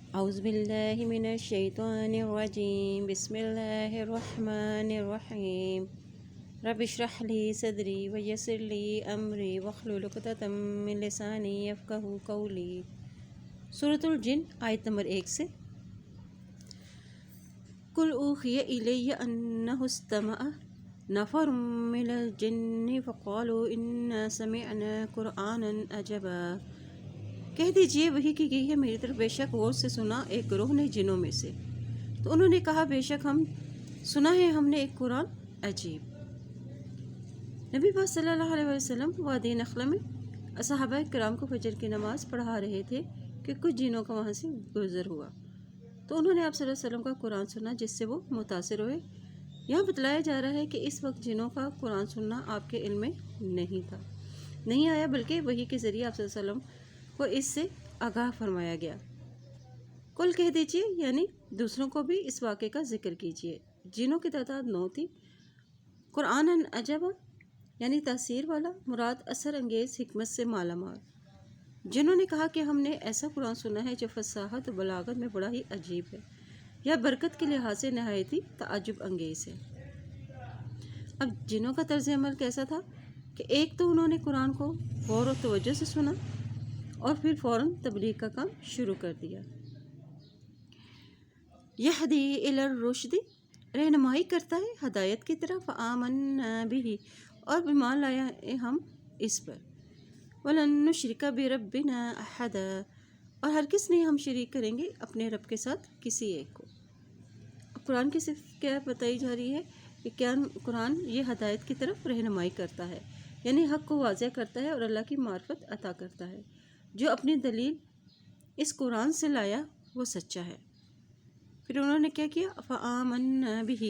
اعوذ باللہ من الشیطان الرجیم بسم اللہ الرحمن الرحیم رب اشرح لی صدری ویسر لی امری واحلل عقدۃ من لسانی یفقہوا قولی۔ سورۃ الجن آیت نمبر 1 سے۔ قل اوحی الی انہ استمع نفر من الجن فقالوا انا سمعنا قرآنا عجبا۔ کہہ دیجئے وحی کی گئی ہے میری طرف، بے شک غور سے سنا ایک گروہ نے جنوں میں سے، تو انہوں نے کہا بے شک ہم سنا ہے ہم نے ایک قرآن عجیب۔ نبی پاک صلی اللہ علیہ وسلم وادی نخلہ میں صحابہ کرام کو فجر کی نماز پڑھا رہے تھے کہ کچھ جنوں کا وہاں سے گزر ہوا، تو انہوں نے آپ صلی اللہ علیہ وسلم کا قرآن سنا جس سے وہ متاثر ہوئے۔ یہاں بتلایا جا رہا ہے کہ اس وقت جنوں کا قرآن سننا آپ کے علم میں نہیں آیا، بلکہ وحی کے ذریعے آپ صلی اللہ علیہ وسلم کو اس سے آگاہ فرمایا گیا۔ کل کہہ دیجئے یعنی دوسروں کو بھی اس واقعے کا ذکر کیجئے۔ جنوں کی تعداد 9 تھی۔ قرآن عجبا یعنی تاثیر والا، مراد اثر انگیز حکمت سے مالا مال۔ جنہوں نے کہا کہ ہم نے ایسا قرآن سنا ہے جو فصاحت و بلاغت میں بڑا ہی عجیب ہے، یا برکت کے لحاظ سے نہایت ہی تعجب انگیز ہے۔ اب جنوں کا طرز عمل کیسا تھا کہ ایک تو انہوں نے قرآن کو غور و توجہ سے سنا اور پھر فوراً تبلیغ کا کام شروع کر دیا۔ یہدی الی الرشد رہنمائی کرتا ہے ہدایت کی طرف، فآمنا بہ اور ایمان لایا ہم اس پر، ولن نشرک بربنا احدا اور ہرگز نہیں ہم شریک کریں گے اپنے رب کے ساتھ کسی ایک کو۔ اب قرآن کی صرف کیا بتائی جا رہی ہے کہ کیا قرآن یہ ہدایت کی طرف رہنمائی کرتا ہے، یعنی حق کو واضح کرتا ہے اور اللہ کی معرفت عطا کرتا ہے۔ جو اپنی دلیل اس قرآن سے لایا وہ سچا ہے۔ پھر انہوں نے کیا کیا، فآمنا بہ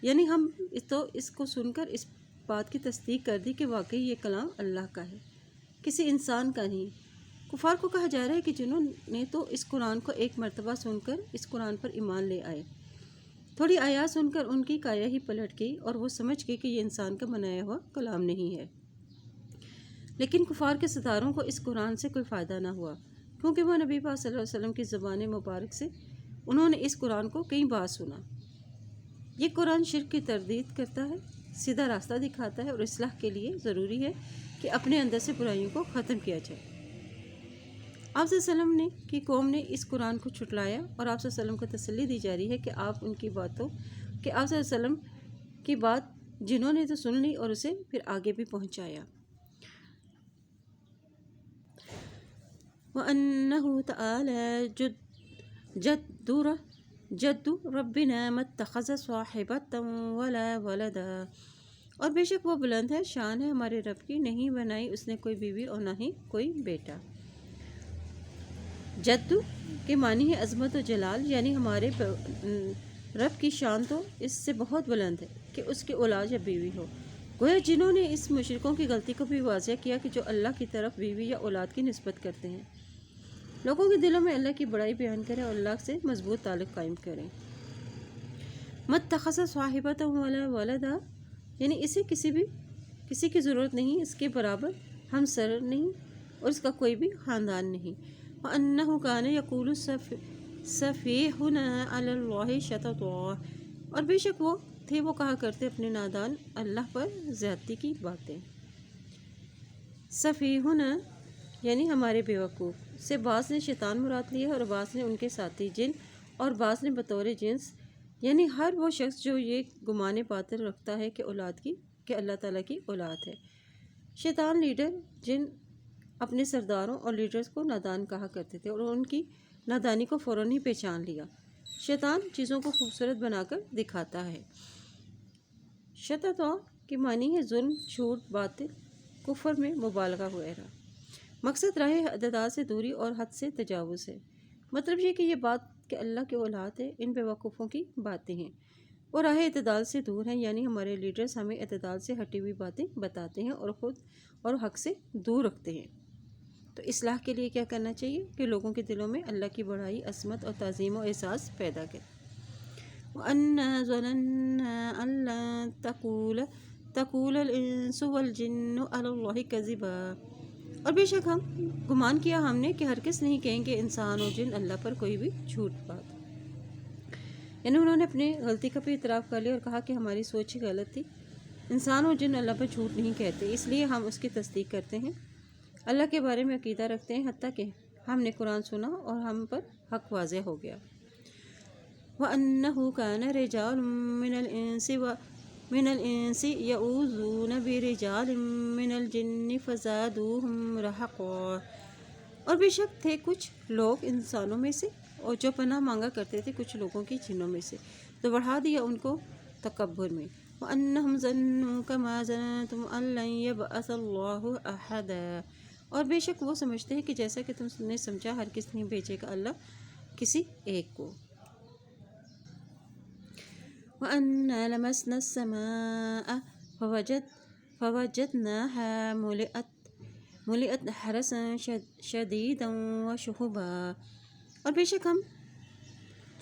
یعنی ہم تو اس کو سن کر اس بات کی تصدیق کر دی کہ واقعی یہ کلام اللہ کا ہے، کسی انسان کا نہیں۔ کفار کو کہا جا رہا ہے کہ جنہوں نے تو اس قرآن کو ایک مرتبہ سن کر اس قرآن پر ایمان لے آئے، تھوڑی آیات سن کر ان کی کایا ہی پلٹ گئی اور وہ سمجھ گئے کہ یہ انسان کا بنایا ہوا کلام نہیں ہے۔ لیکن کفار کے ستاروں کو اس قرآن سے کوئی فائدہ نہ ہوا، کیونکہ وہ نبی پاک صلی اللہ علیہ وسلم کی زبان مبارک سے انہوں نے اس قرآن کو کئی بار سنا۔ یہ قرآن شرک کی تردید کرتا ہے، سیدھا راستہ دکھاتا ہے اور اصلاح کے لیے ضروری ہے کہ اپنے اندر سے برائیوں کو ختم کیا جائے۔ آپ صلی اللہ علیہ وسلم کی قوم نے اس قرآن کو چھٹلایا اور آپ صلی اللہ علیہ وسلم کو تسلی دی جا رہی ہے کہ آپ ان کی باتوں کہ آپ صلی اللہ علیہ وسلم کی بات جنہوں نے تو سن لی اور اسے پھر آگے بھی پہنچایا۔ وَأَنَّهُ تَعَالَى جَدُّ رَبِّنَا مَا اتَّخَذَ صَاحِبَةً وَلَا وَلَدًا اور بے شک وہ بلند ہے، شان ہے ہمارے رب کی، نہیں بنائی اس نے کوئی بیوی اور نہ ہی کوئی بیٹا۔ جد کے معنی ہے عظمت و جلال، یعنی ہمارے رب کی شان تو اس سے بہت بلند ہے کہ اس کی اولاد یا بیوی ہو۔ گویا جنہوں نے اس مشرکوں کی غلطی کو بھی واضح کیا کہ جو اللہ کی طرف بیوی یا اولاد کی نسبت کرتے ہیں۔ لوگوں کے دلوں میں اللہ کی بڑائی بیان کریں اور اللہ سے مضبوط تعلق قائم کریں۔ مَتَّخَذَ صَاحِبَةً وَلَا وَلَدًا یعنی اسے کسی کی ضرورت نہیں، اس کے برابر ہمسر نہیں اور اس کا کوئی بھی خاندان نہیں۔ وَأَنَّهُ كَانَ يَقُولُ سَفِيهُنَا عَلَى اللَّهِ شَطَطًا اور بے شک وہ کہا کرتے اپنے نادان اللہ پر زیادتی کی باتیں۔ سفیہنا یعنی ہمارے بیوقوف سے بعض نے شیطان مراد لیا اور بعض نے ان کے ساتھی جن اور بعض نے بطور جنس، یعنی ہر وہ شخص جو یہ گمان باطل رکھتا ہے کہ اللہ تعالیٰ کی اولاد ہے۔ شیطان لیڈر جن اپنے سرداروں اور لیڈرز کو نادان کہا کرتے تھے اور ان کی نادانی کو فوراً ہی پہچان لیا۔ شیطان چیزوں کو خوبصورت بنا کر دکھاتا ہے۔ شططا کے معنی ہے ظلم، جھوٹ، باطل، کفر میں مبالغہ وغیرہ۔ مقصد راہ اعتدال سے دوری اور حد سے تجاوز ہے۔ مطلب یہ کہ یہ بات کہ اللہ کی اولاد ہے ان بیوقوفوں کی باتیں ہیں، وہ راہ اعتدال سے دور ہیں، یعنی ہمارے لیڈرز ہمیں اعتدال سے ہٹی ہوئی باتیں بتاتے ہیں اور خود اور حق سے دور رکھتے ہیں۔ تو اصلاح کے لیے کیا کرنا چاہیے کہ لوگوں کے دلوں میں اللہ کی بڑائی، عظمت اور تعظیم و احساس پیدا کریں۔ وَأَنَّا ظَنَنَّا أَن لَّن تَقُولَ الْإِنسُ وَالْجِنُّ عَلَى اللَّهِ كَذِبًا اور بے شک ہم گمان کیا ہم نے کہ ہرگز نہیں کہیں گے انسان اور جن اللہ پر کوئی بھی جھوٹ بات. یعنی انہوں نے اپنے غلطی کا بھی اعتراف کر لیا اور کہا کہ ہماری سوچ ہی غلط تھی. انسان اور جن اللہ پر جھوٹ نہیں کہتے، اس لیے ہم اس کی تصدیق کرتے ہیں، اللہ کے بارے میں عقیدہ رکھتے ہیں، حتیٰ کہ ہم نے قرآن سنا اور ہم پر حق واضح ہو گیا. وَأَنَّهُ كَانَ رِجَالٌ مِّنَ الْإِنسِ يَعُوذُونَ بِرِجَالٍ مِّنَ الْجِنِّ فَزَادُوهُمْ رَهَقًا. اور بے شک تھے کچھ لوگ انسانوں میں سے اور جو پناہ مانگا کرتے تھے کچھ لوگوں کی جنوں میں سے، تو بڑھا دیا ان کو تکبر میں. وَأَنَّهُمْ ظَنُّوا كَمَا ظَنَنتُمْ أَن لَّن يَبْعَثَ اللَّهُ أَحَدًا. اور بے شک وہ سمجھتے ہیں کہ جیسا کہ تم نے سمجھا ہرگز نہیں بھیجے گا اللہ کسی ایک کو. وَأَنَّا لَمَسْنَا السَّمَاءَ فَوَجَدْنَاهَا مُلِئَتْ حَرَسًا شَدِيدًا وَشُهُبًا. اور بے شک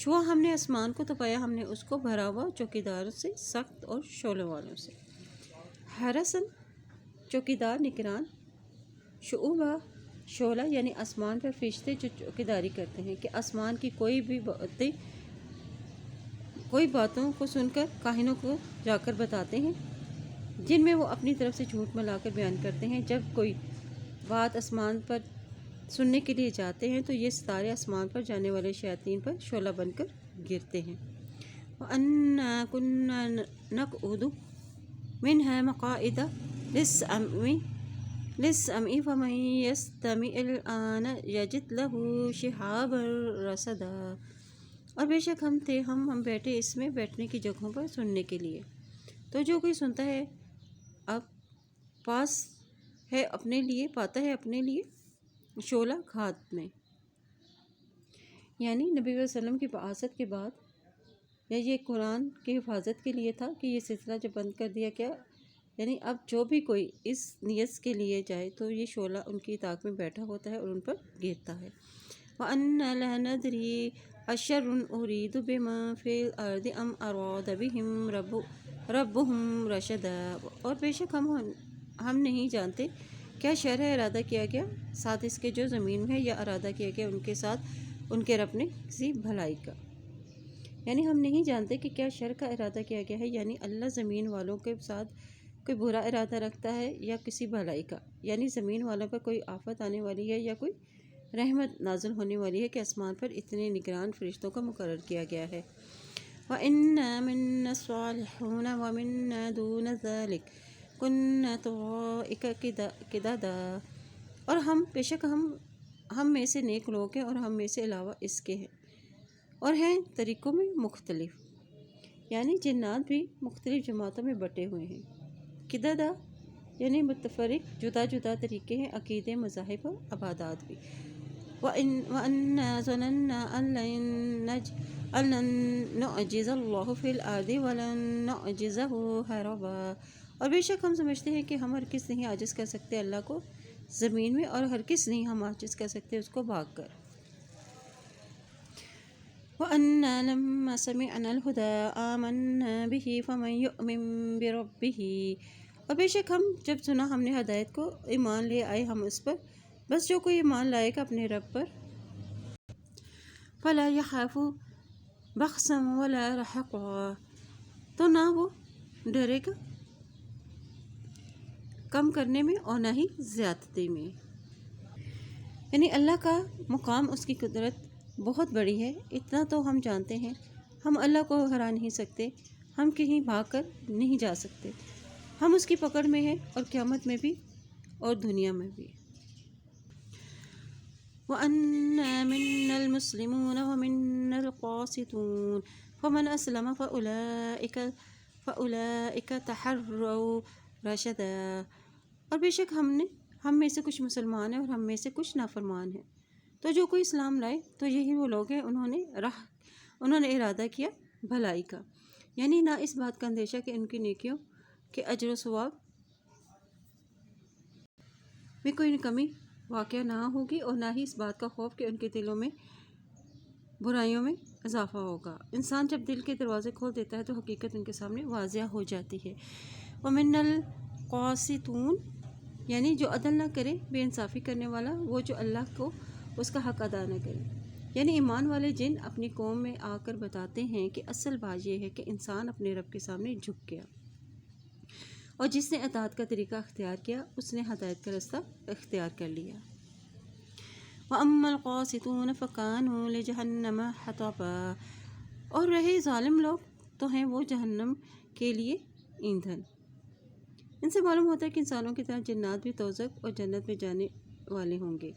چھوا ہم نے آسمان کو تو پایا ہم نے اس کو بھرا ہوا چوکیداروں سے، سخت اور شعلوں والوں سے. حرسن چوکیدار نگران، شعوبہ شعلہ یعنی آسمان پر فرشتے جو چوکیداری کرتے ہیں کہ آسمان کی کوئی باتوں کو سن کر کاہنوں کو جا کر بتاتے ہیں، جن میں وہ اپنی طرف سے جھوٹ ملا کر بیان کرتے ہیں. جب کوئی بات آسمان پر سننے کے لیے جاتے ہیں تو یہ ستارے آسمان پر جانے والے شیاطین پر شعلہ بن کر گرتے ہیں. وَأَنَّا كُنَّا نَقْعُدُ مِنْهَا مَقَاعِدَ لِلسَّمْعِ فَمَن يَسْتَمِعِ الْآنَ يَجِدْ لَهُ شِهَابًا رَّصَدًا. اور بے شک ہم بیٹھے اس میں بیٹھنے کی جگہوں پر سننے کے لیے، تو جو کوئی سنتا ہے اب پاتا ہے اپنے لیے شعلہ گھات میں. یعنی نبی صلی اللہ علیہ وسلم کی بعثت کے بعد یا یہ قرآن کی حفاظت کے لیے تھا کہ یہ سلسلہ جب بند کر دیا گیا، یعنی اب جو بھی کوئی اس نیت کے لیے جائے تو یہ شعلہ ان کی طاق میں بیٹھا ہوتا ہے اور ان پر گرتا ہے. وَأَنَّا لَا نَدْرِي أَشَرٌ أُرِيدُ بِمَن فِي الْأَرْضِ أَمْ أَرَادَ بِهِمْ رَبُّهُمْ رَشَدًا. اور بے شک ہم نہیں جانتے کیا شر ہے ارادہ کیا گیا ساتھ اس کے جو زمین میں ہے، یا ارادہ کیا گیا ان کے ساتھ ان کے رب نے کسی بھلائی کا. یعنی ہم نہیں جانتے کہ کیا شر کا ارادہ کیا گیا ہے، یعنی اللہ زمین والوں کے ساتھ کوئی برا ارادہ رکھتا ہے یا کسی بھلائی کا، یعنی زمین والوں پر کوئی آفت آنے والی ہے یا کوئی رحمت نازل ہونے والی ہے کہ آسمان پر اتنے نگران فرشتوں کا مقرر کیا گیا ہے. وَإِنَّا مِنَّا الصَّالِحُونَ وَمِنَّا دُونَ ذَلِكَ كُنَّا طَرَائِقَ قِدَدًا. اور بے شک ہم میں سے نیک لوگ ہیں اور ہم میں سے علاوہ اس کے ہیں اور ہیں طریقوں میں مختلف، یعنی جنات بھی مختلف جماعتوں میں بٹے ہوئے ہیں. قددا یعنی متفرق جدا جدا طریقے ہیں، عقیدے، مذاہب اور عبادات بھی. وَأَنَّا ظَنَنَّا أَن لَّن نُعْجِزَ اللَّهَ فِي الْأَرْضِ وَلَن نُعْجِزَهُ هَرَبًا. اور بے شک ہم سمجھتے ہیں کہ ہم ہرگز نہیں عاجز کر سکتے اللہ کو زمین میں، اور ہرگز نہیں ہم عاجز کر سکتے اس کو بھاگ کر. وَأَنَّا لَمَّا سَمِعْنَا الْهُدَىٰ آمَنَّا بِهِ فَمَن يُؤْمِن بِرَبِّهِ. اور بے شک جب سنا ہم نے ہدایت کو ایمان لے آئے ہم اس پر، بس جو کوئی ایمان لائے گا اپنے رب پر. فَلَا يَخَافُ بَخْسًا وَلَا رَهَقًا. تو نہ وہ ڈرے گا کم کرنے میں اور نہ ہی زیادتی میں. یعنی اللہ کا مقام، اس کی قدرت بہت بڑی ہے، اتنا تو ہم جانتے ہیں. ہم اللہ کو ہرا نہیں سکتے، ہم کہیں بھاگ کر نہیں جا سکتے، ہم اس کی پکڑ میں ہیں، اور قیامت میں بھی اور دنیا میں بھی. وَأَنَّا مِنَّا الْمُسْلِمُونَ وَمِنَّا الْقَاسِطُونَ فَمَنْ أَسْلَمَ فَأُولَٰئِكَ تَحَرَّوْا رَشَدًا. اور بے شک ہم میں سے کچھ مسلمان ہیں اور ہم میں سے کچھ نافرمان ہیں، تو جو کوئی اسلام لائے تو یہی وہ لوگ ہیں انہوں نے ارادہ کیا بھلائی کا. یعنی نہ اس بات کا اندیشہ کہ ان کی نیکیوں کے اجر و ثواب میں کوئی کمی واقع نہ ہوگی، اور نہ ہی اس بات کا خوف کہ ان کے دلوں میں برائیوں میں اضافہ ہوگا. انسان جب دل کے دروازے کھول دیتا ہے تو حقیقت ان کے سامنے واضح ہو جاتی ہے. وَمِنَ الْقَاسِطُونَ یعنی جو عدل نہ کرے، بے انصافی کرنے والا، وہ جو اللہ کو اس کا حق ادا نہ کرے۔ یعنی ایمان والے جن اپنی قوم میں آ کر بتاتے ہیں کہ اصل بات یہ ہے کہ انسان اپنے رب کے سامنے جھک گیا، اور جس نے اطاعت کا طریقہ اختیار کیا اس نے ہدایت کا راستہ اختیار کر لیا۔ وَأَمَّا الْقَاسِطُونَ فَكَانُوا لِجَهَنَّمَ حَطَبًا، اور رہے ظالم لوگ تو ہیں وہ جہنم کے لیے ایندھن۔ ان سے معلوم ہوتا ہے کہ انسانوں کی طرح جنات بھی دوزخ اور جنت میں جانے والے ہوں گے،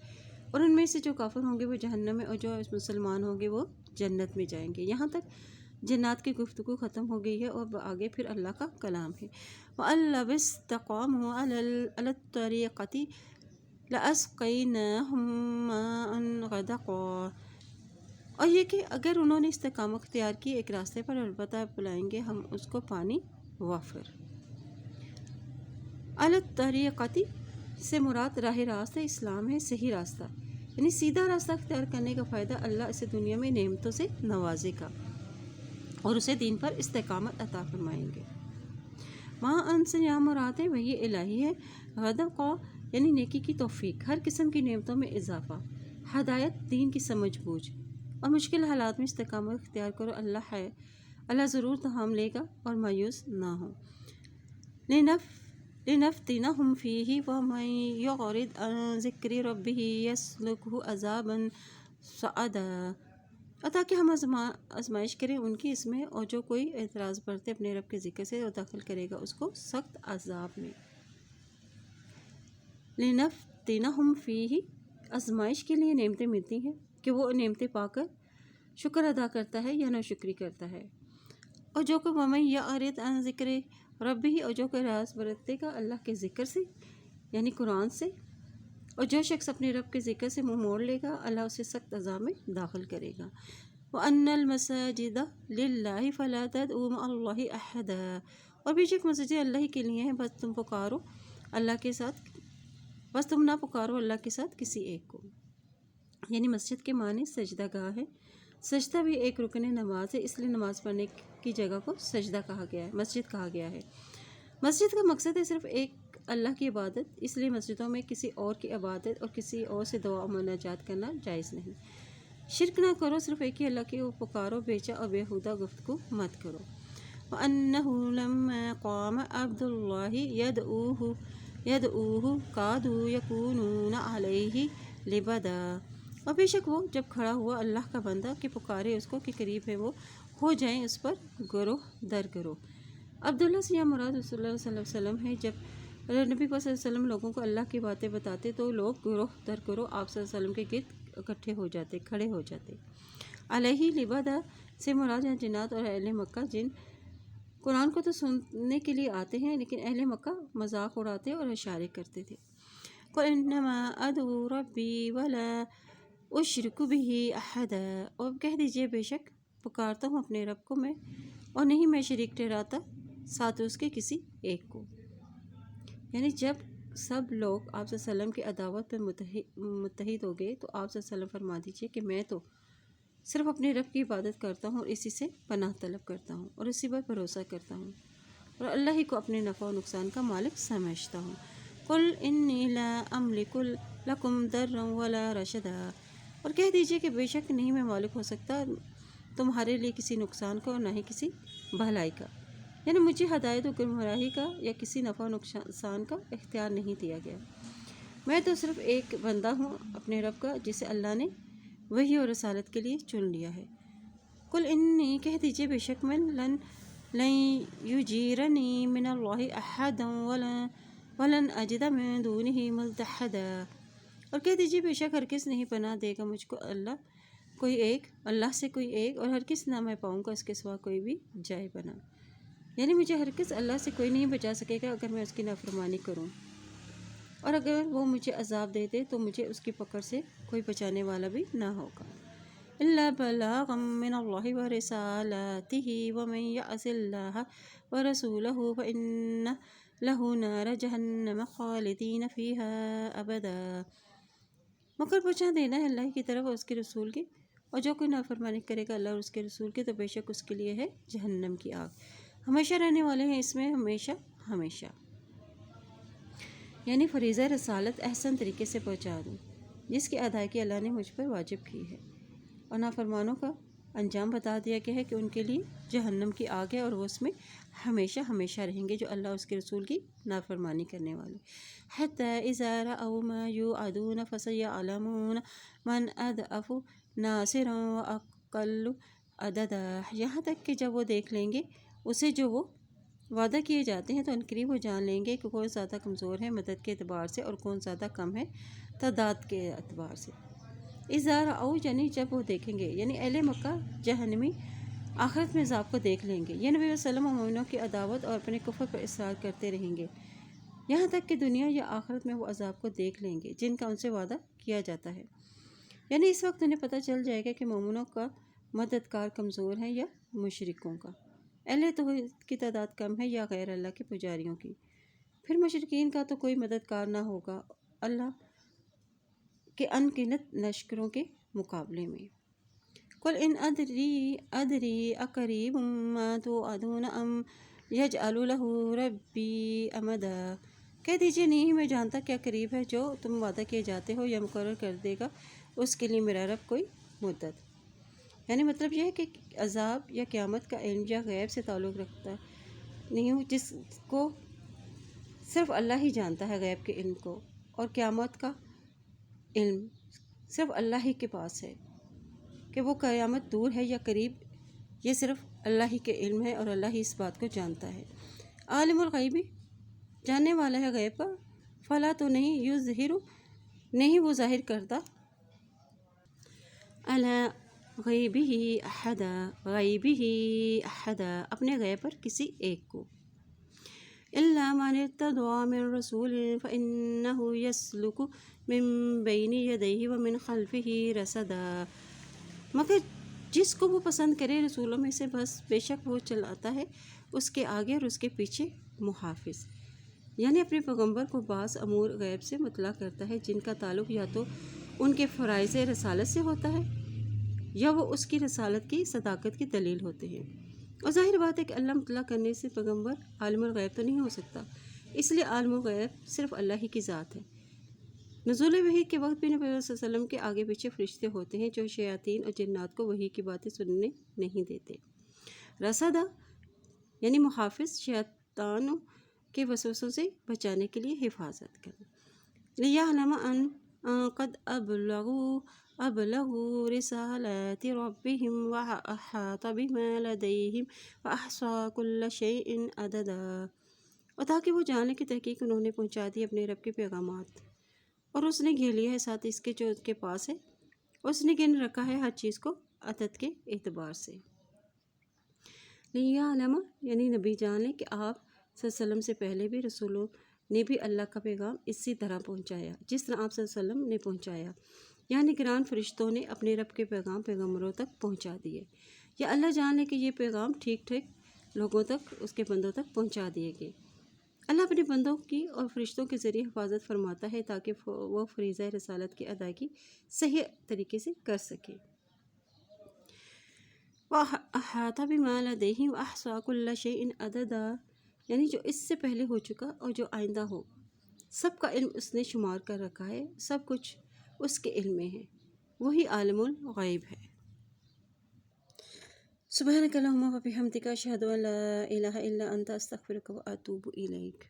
اور ان میں سے جو کافر ہوں گے وہ جہنم میں، اور جو مسلمان ہوں گے وہ جنت میں جائیں گے۔ یہاں تک جنات کی گفتگو ختم ہو گئی ہے، اور آگے پھر اللہ کا کلام ہے۔ وَأَن لَوِ اسْتَقَامُوا عَلَى الطَّرِيقَةِ لَأَسْقَيْنَاهُم مَّاءً غَدَقًا، اور یہ کہ اگر انہوں نے استقامت اختیار کی ایک راستے پر، البتہ پلائیں گے ہم اس کو پانی وافر۔ علی الطریقۃ سے مراد راہ راست ہے، اسلام ہے صحیح راستہ، یعنی سیدھا راستہ اختیار کرنے کا فائدہ اللہ اسے دنیا میں نعمتوں سے نوازے گا اور اسے دین پر استقامت عطا فرمائیں گے۔ وہاں ان سے یہاں مراد ہے وہی الہی ہے، غدقہ یعنی نیکی کی توفیق، ہر قسم کی نعمتوں میں اضافہ، ہدایت، دین کی سمجھ بوجھ، اور مشکل حالات میں استقامت اختیار کرو، اللہ ہے، اللہ ضرور تھام لے گا اور مایوس نہ ہو۔ لِنَفْتِنَهُمْ فِيهِ وَمَن يُعْرِضْ عَن ذِكْرِ رَبِّهِ يَسْلُكْهُ عَذَابًا صَعَدًا، تاکہ ہم آزمائش کریں ان کی اس میں، اور جو کوئی اعتراض برتے اپنے رب کے ذکر سے، اور داخل کرے گا اس کو سخت عذاب میں۔ لِنَفْتِنَهُمْ فِيهِ، آزمائش کے لیے نعمتیں ملتی ہیں کہ وہ نعمتیں پا کر شکر ادا کرتا ہے یا ناشکری کرتا ہے، اور جو کہ وَمَن يَعْرِضْ عَن ذِكْرِ رَبِّهِ، اور جو کہ راز برتے گا اللہ کے ذکر سے یعنی قرآن سے، اور جو شخص اپنے رب کے ذکر سے منہ موڑ لے گا اللہ اسے سخت عذاب میں داخل کرے گا۔ وَأَنَّ الْمَسَاجِدَ لِلَّهِ فَلَا تَدْعُوا مَعَ اللَّهِ أَحَدًا، اور بے شک مسجد اللہ کے لیے ہیں، بس تم پکارو اللہ کے ساتھ، بس تم نہ پکارو اللہ کے ساتھ کسی ایک کو۔ یعنی مسجد کے معنی سجدہ گاہ ہے، سجدہ بھی ایک رکن نماز ہے، اس لیے نماز پڑھنے کی جگہ کو سجدہ کہا گیا ہے، مسجد کہا گیا ہے۔ مسجد کا مقصد ہے صرف ایک اللہ کی عبادت، اس لیے مسجدوں میں کسی اور کی عبادت اور کسی اور سے دعا و مناجات کرنا جائز نہیں۔ شرک نہ کرو، صرف ایک ہی اللہ کی پکارو، بیچا اور بیہودہ گفتگو مت کرو۔ وَأَنَّهُ لَمَّا قَامَ عَبْدُ اللَّهِ يَدْعُوهُ كَادُوا يَكُونُونَ عَلَيْهِ لِبَدًا، اور بے شک وہ جب کھڑا ہوا اللہ کا بندہ کہ پکارے اس کو کہ قریب ہے وہ ہو جائیں اس پر گروہ در گروہ۔ عبداللہ سے یہاں مراد رسول اللہ صلی اللہ علیہ وسلم ہے۔ جب نبی صلی اللہ علیہ وسلم لوگوں کو اللہ کی باتیں بتاتے تو لوگ گروہ در گروہ آپ صلی اللہ علیہ وسلم کے گرد اکٹھے ہو جاتے، کھڑے ہو جاتے۔ علیہ لبدا سے مراد ہیں جنات اور اہل مکہ، جن قرآن کو تو سننے کے لیے آتے ہیں لیکن اہل مکہ مذاق اڑاتے اور اشارے کرتے تھے۔ قُلْ إِنَّمَا أَدْعُو رَبِّي وَلَا أُشْرِكُ بِهِ أَحَدًا، اور کہہ دیجئے بے شک پکارتا ہوں اپنے رب کو میں، اور نہیں میں شریک ٹھہراتا ساتھ اس کے کسی ایک کو۔ یعنی جب سب لوگ آپ صلی اللہ علیہ وسلم کی عداوت پر متحد ہو گئے تو آپ صلی اللہ علیہ وسلم فرما دیجئے کہ میں تو صرف اپنے رب کی عبادت کرتا ہوں اور اسی سے پناہ طلب کرتا ہوں اور اسی پر بھروسہ کرتا ہوں، اور اللہ ہی کو اپنے نفع و نقصان کا مالک سمجھتا ہوں۔ قُلْ إِنِّي لَا أَمْلِكُ لَكُمْ ضَرًّا وَلَا رَشَدًا، اور کہہ دیجئے کہ بے شک نہیں میں مالک ہو سکتا تمہارے لیے کسی نقصان کا اور نہ ہی کسی بھلائی کا، یعنی مجھے ہدایت و گمراہی کا یا کسی نفع و نقصان کا اختیار نہیں دیا گیا، میں تو صرف ایک بندہ ہوں اپنے رب کا جسے اللہ نے وحی اور رسالت کے لیے چن لیا ہے۔ قُلْ إِنِّی، کہہ دیجئے بے شک میں لن یجیرنی من اللہ احد ولن اجد من دونہ ملتحدا، اور کہہ دیجئے بے شک ہرگز نہیں پناہ دے گا مجھ کو اللہ سے کوئی ایک، اور ہرگز نہ میں پاؤں گا اس کے سوا کوئی بھی جائے بنا، یعنی مجھے ہرگز اللہ سے کوئی نہیں بچا سکے گا اگر میں اس کی نافرمانی کروں، اور اگر وہ مجھے عذاب دے دے تو مجھے اس کی پکڑ سے کوئی بچانے والا بھی نہ ہوگا۔ إِلَّا بَلَاغًا مِّنَ اللَّهِ وَرِسَالَاتِهِ وَمَن يَعْصِ اللَّهَ وَرَسُولَهُ فَإِنَّ لَهُ نَارَ جَهَنَّمَ خَالِدِينَ فِيهَا أَبَدًا، مگر پہنچا دینا ہے اللہ کی طرف اور اس کے رسول کی، اور جو کوئی نافرمانی کرے گا اللہ اور اس کے رسول کی تو بے شک اس کے لیے ہے جہنم کی آگ، ہمیشہ رہنے والے ہیں اس میں ہمیشہ ہمیشہ۔ یعنی فریضہ رسالت احسن طریقے سے پہنچا دوں، جس کی ادائیگی اللہ نے مجھ پر واجب کی ہے، اور نافرمانوں کا انجام بتا دیا گیا ہے کہ ان کے لیے جہنم کی آگ ہے اور وہ اس میں ہمیشہ ہمیشہ رہیں گے، جو اللہ اس کے رسول کی نافرمانی کرنے والے۔ حتی اذا رأوا ما یوعدون فسیعلمون من اضعف ناصرا واقل عددا، یہاں تک کہ جب وہ دیکھ لیں گے اسے جو وہ وعدہ کیے جاتے ہیں تو عنقریب وہ جان لیں گے کہ کون زیادہ کمزور ہے مدد کے اعتبار سے اور کون زیادہ کم ہے تعداد کے اعتبار سے۔ اذا رأوا یعنی جب وہ دیکھیں گے، یعنی اہل مکہ جہنمی آخرت میں عذاب کو دیکھ لیں گے، یہ نبی علیہ وسلم و مومنوں کی عداوت اور اپنے کفر پر اصرار کرتے رہیں گے یہاں تک کہ دنیا یا آخرت میں وہ عذاب کو دیکھ لیں گے جن کا ان سے وعدہ کیا جاتا ہے۔ یعنی اس وقت انہیں پتہ چل جائے گا کہ مومنوں کا مددگار کمزور ہے یا مشرکوں کا، اہل توحید کی تعداد کم ہے یا غیر اللہ کے پجاریوں کی، پھر مشرکین کا تو کوئی مددگار نہ ہوگا اللہ کے ان گنت لشکروں کے مقابلے میں۔ قل ان ادری اقریب ما توعدون ام یجعل لہ ربی امدا، کہہ دیجیے نہیں میں جانتا کیا قریب ہے جو تم وعدہ کیے جاتے ہو یا مقرر کر دے گا اس کے لیے میرا رب کوئی مدت۔ یعنی مطلب یہ ہے کہ عذاب یا قیامت کا علم یا غیب سے تعلق رکھتا نہیں ہوں، جس کو صرف اللہ ہی جانتا ہے غیب کے علم کو، اور قیامت کا علم صرف اللہ ہی کے پاس ہے کہ وہ قیامت دور ہے یا قریب، یہ صرف اللہ ہی کے علم ہے اور اللہ ہی اس بات کو جانتا ہے۔ عالم الغیبی جاننے والا ہے غیب کا، فلا تو نہیں یظہر نہیں وہ ظاہر کرتا علی غیبہ احدا غیبہ احدا اپنے غیب پر کسی ایک کو، الا من ارتضی من رسول فانہ یسلک من بین یدیہ ومن خلفہ رصدا، مگر جس کو وہ پسند کرے رسولوں میں سے، بس بے شک وہ چلاتا ہے اس کے آگے اور اس کے پیچھے محافظ، یعنی اپنے پیغمبر کو بعض امور غیب سے مطلع کرتا ہے جن کا تعلق یا تو ان کے فرائض رسالت سے ہوتا ہے یا وہ اس کی رسالت کی صداقت کی دلیل ہوتے ہیں، اور ظاہر بات ہے کہ اللہ مطلع کرنے سے پیغمبر عالم الغیب تو نہیں ہو سکتا، اس لیے عالم الغیب صرف اللہ ہی کی ذات ہے۔ نزول وحی کے وقت بھی نبی صلی اللہ علیہ وسلم کے آگے پیچھے فرشتے ہوتے ہیں جو شیاطین اور جنات کو وحی کی باتیں سننے نہیں دیتے۔ رصدا یعنی محافظ، شیطانوں کے وسوسوں سے بچانے کے لیے حفاظت کرنا۔ لیعلم ان قد ابلغوا رسالات ربهم واحاط بما لديهم واحصى كل شيء عددا، اور تاکہ وہ جانے کی تحقیق انہوں نے پہنچا دی اپنے رب کے پیغامات اور اس نے گھیر لیا ہے ساتھ اس کے جو اس کے پاس ہے، اس نے گن رکھا ہے ہر چیز کو عدد کے اعتبار سے۔ لیعلم یعنی نبی جان لیں کہ آپ صلی اللہ علیہ وسلم سے پہلے بھی رسولوں نے بھی اللہ کا پیغام اسی طرح پہنچایا جس طرح آپ صلی اللہ علیہ وسلم نے پہنچایا، یعنی نگران فرشتوں نے اپنے رب کے پیغام پیغمبروں تک پہنچا دیے، یا اللہ جان لے کہ یہ پیغام ٹھیک ٹھیک لوگوں تک اس کے بندوں تک پہنچا دیے گئے۔ اللہ اپنے بندوں کی اور فرشتوں کے ذریعے حفاظت فرماتا ہے تاکہ وہ فریضہ رسالت کی ادائیگی صحیح طریقے سے کر سکے۔ وَأَحَاطَ بِمَا لَدَيْهِ وَأَحْصَىٰ كُلَّ شَيْءٍ عَدَدًا، یعنی جو اس سے پہلے ہو چکا اور جو آئندہ ہو سب کا علم اس نے شمار کر رکھا ہے، سب کچھ اس کے علم میں ہے، وہی عالم الغیب ہے۔ سبحانک اللہم و بحمدک اشہد ان لا الہ الا انت استغفرک و اتوب الیک۔